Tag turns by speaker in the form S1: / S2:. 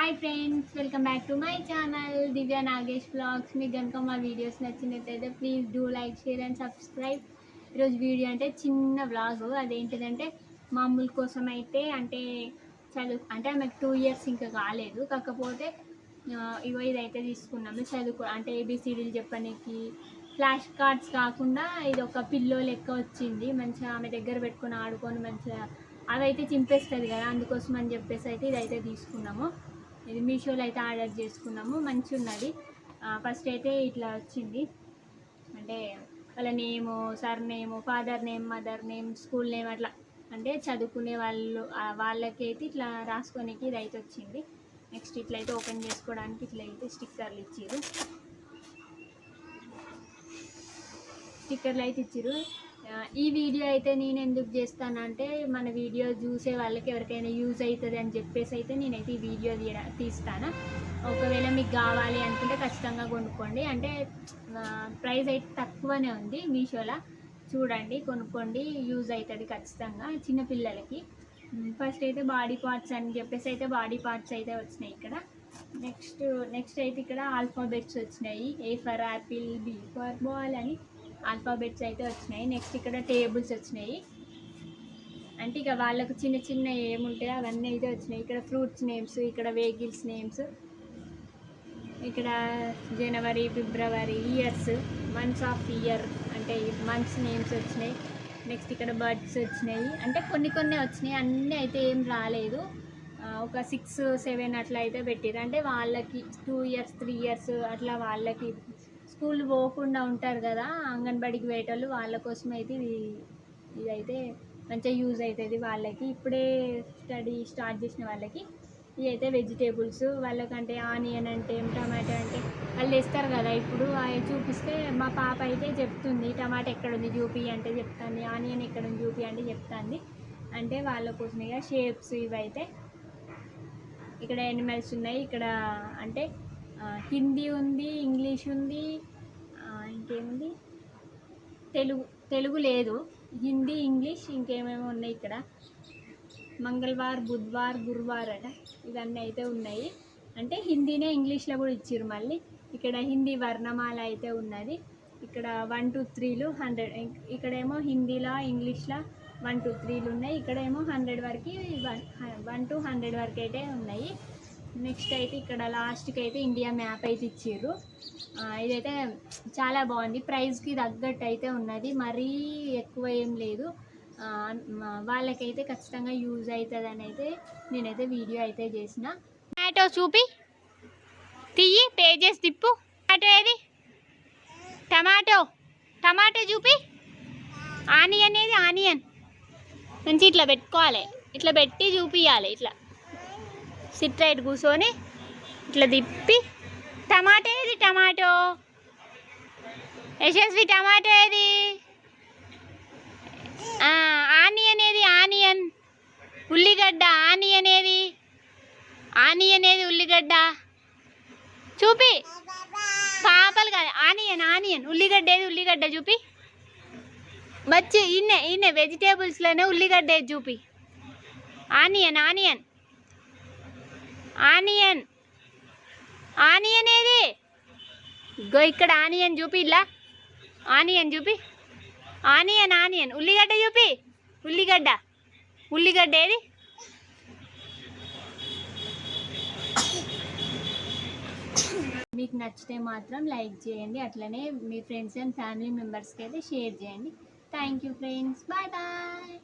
S1: Hi friends, welcome back to my channel Divya Nagesh blogs. మీకు కనుక మా వీడియోస్ నచ్చినట్టయితే please do like, share and subscribe. ఈరోజు వీడియో అంటే చిన్న వ్లాగ్. అదేంటిదంటే మామూలు కోసం అయితే అంటే ఆమెకు 2 years ఇంకా కాలేదు. కాకపోతే ఇదైతే తీసుకున్నాము చదువుకో అంటే ఏబిసిడీలు చెప్పడానికి. ఫ్లాష్ కార్డ్స్ కాకుండా ఇది ఒక పిల్లో లెక్క వచ్చింది. మంచిగా ఆమె దగ్గర పెట్టుకొని ఆడుకొని మంచిగా అవైతే చింపేస్తుంది కదా, అందుకోసం అని చెప్పేసి అయితే ఇదైతే తీసుకున్నాము. ఇది మీషోలో అయితే ఆర్డర్ చేసుకున్నాము. మంచిగా ఉన్నది. ఫస్ట్ అయితే ఇట్లా వచ్చింది, అంటే వాళ్ళ name, surname, father name, mother name, school name, అట్లా అంటే చదువుకునే వాళ్ళకైతే ఇట్లా రాసుకోనికి ఇది అయితే వచ్చింది. నెక్స్ట్ ఇట్లయితే ఓపెన్ చేసుకోవడానికి ఇట్లయితే స్టిక్కర్లు ఇచ్చారు. స్టిక్కర్లు అయితే ఇచ్చారు. ఈ వీడియో అయితే నేను ఎందుకు చేస్తానంటే మన వీడియో చూసే వాళ్ళకి ఎవరికైనా యూజ్ అవుతుంది అని చెప్పేసి అయితే నేనైతే ఈ వీడియో తీస్తాను. ఒకవేళ మీకు కావాలి అనుకుంటే ఖచ్చితంగా కొనుక్కోండి. అంటే ప్రైస్ అయితే తక్కువనే ఉంది మీషోలో, చూడండి కొనుక్కోండి, యూజ్ అవుతుంది ఖచ్చితంగా చిన్నపిల్లలకి. ఫస్ట్ అయితే బాడీ పార్ట్స్ అని చెప్పేసి అయితే బాడీ పార్ట్స్ అయితే వచ్చినాయి ఇక్కడ. నెక్స్ట్ అయితే ఇక్కడ ఆల్ఫాబెట్స్ వచ్చినాయి. A for apple, B for ball అని ఆల్ఫాబెట్స్ అయితే వచ్చినాయి. నెక్స్ట్ ఇక్కడ టేబుల్స్ వచ్చినాయి, అంటే ఇక వాళ్ళకు చిన్న చిన్న ఏముంటాయో అవన్నీ అయితే వచ్చినాయి. ఇక్కడ ఫ్రూట్స్ నేమ్స్, ఇక్కడ వెహికల్స్ నేమ్స్, ఇక్కడ జనవరి, ఫిబ్రవరి, ఇయర్స్, మంత్స్ ఆఫ్ ఇయర్ అంటే మంత్స్ నేమ్స్ వచ్చినాయి. నెక్స్ట్ ఇక్కడ బర్డ్స్ వచ్చినాయి. అంటే కొన్ని వచ్చినాయి, అన్నీ అయితే ఏం రాలేదు. ఒక 6, 7 అట్లా అయితే పెట్టారు. అంటే వాళ్ళకి 2 years, 3 years అట్లా వాళ్ళకి స్కూల్ పోకుండా ఉంటారు కదా అంగన్వాడికి పోయేటోళ్ళు, వాళ్ళ కోసం అయితే ఇదైతే మంచిగా యూజ్ అవుతుంది వాళ్ళకి. ఇప్పుడే స్టడీ స్టార్ట్ చేసిన వాళ్ళకి ఇదైతే వెజిటేబుల్స్ వాళ్ళకంటే ఆనియన్ అంటే టమాటా అంటే వాళ్ళు వేస్తారు కదా. ఇప్పుడు అవి చూపిస్తే మా పాప అయితే చెప్తుంది, టమాటా ఎక్కడుంది చూపి అంటే చెప్తాంది, ఆనియన్ ఎక్కడుంది చూపి అంటే చెప్తాంది. అంటే వాళ్ళ కోసం ఇక షేప్స్ ఇవైతే. ఇక్కడ యానిమల్స్ ఉన్నాయి. ఇక్కడ అంటే హిందీ ఉంది, ఇంగ్లీష్ ఉంది, ఇంకేముంది తెలుగు లేదు, హిందీ, ఇంగ్లీష్, ఇంకేమేమో ఉన్నాయి. ఇక్కడ మంగళవార్, బుధవార్, గురువార్ అట ఇవన్నీ అయితే ఉన్నాయి. అంటే హిందీనే ఇంగ్లీష్లో కూడా ఇచ్చారు మళ్ళీ. ఇక్కడ హిందీ వర్ణమాల అయితే ఉన్నది. ఇక్కడ 1 to 3లు 100. ఇక్కడేమో హిందీలో, ఇంగ్లీష్లో 1 to 3లు ఉన్నాయి. ఇక్కడేమో 100 వరకు 1 to 100 వరకు అయితే ఉన్నాయి. నెక్స్ట్ అయితే ఇక్కడ లాస్ట్కి అయితే ఇండియా మ్యాప్ అయితే ఇచ్చారు. ఇదైతే చాలా బాగుంది, ప్రైస్కి తగ్గట్టు అయితే ఉన్నది, మరీ ఎక్కువ ఏం లేదు. వాళ్ళకైతే ఖచ్చితంగా యూజ్ అవుతుందని అయితే నేనైతే వీడియో అయితే చేసిన. టమాటో చూపి తీయి, పేజెస్ తిప్పు. టమాటో ఏది? టమాటో చూపి. ఆనియన్ ఏది? ఆనియన్ మంచి ఇట్లా పెట్టుకోవాలి, ఇట్లా పెట్టి చూపియాలి. ఇట్లా సిట్ రైట్ కూర్చొని ఇట్లా తిప్పి. టమాటో ఏది? టమాటో. యశస్వి టమాటో ఏది? ఆనియన్ ఏది? ఆనియన్. ఉల్లిగడ్డ. ఆనియన్ ఏది? ఆనియన్ ఏది? ఉల్లిగడ్డ చూపి. పాపలు కాదు, ఆనియన్. ఉల్లిగడ్డ ఏది? ఉల్లిగడ్డ చూపి. వచ్చి ఇన్నే వెజిటేబుల్స్లోనే ఉల్లిగడ్డ ఏది చూపి. ఆనియన్ ఏది? గో ఇక్కడ ఆనియన్ చూపి. ఇలా ఆనియన్ చూపి. ఆనియన్. ఉల్లిగడ్డ చూపి. ఉల్లిగడ్డ ఏది? మీకు నచ్చితే మాత్రం లైక్ చేయండి, అట్లనే మీ ఫ్రెండ్స్ అండ్ ఫ్యామిలీ మెంబర్స్కి అయితే షేర్ చేయండి. Thank you friends, bye bye.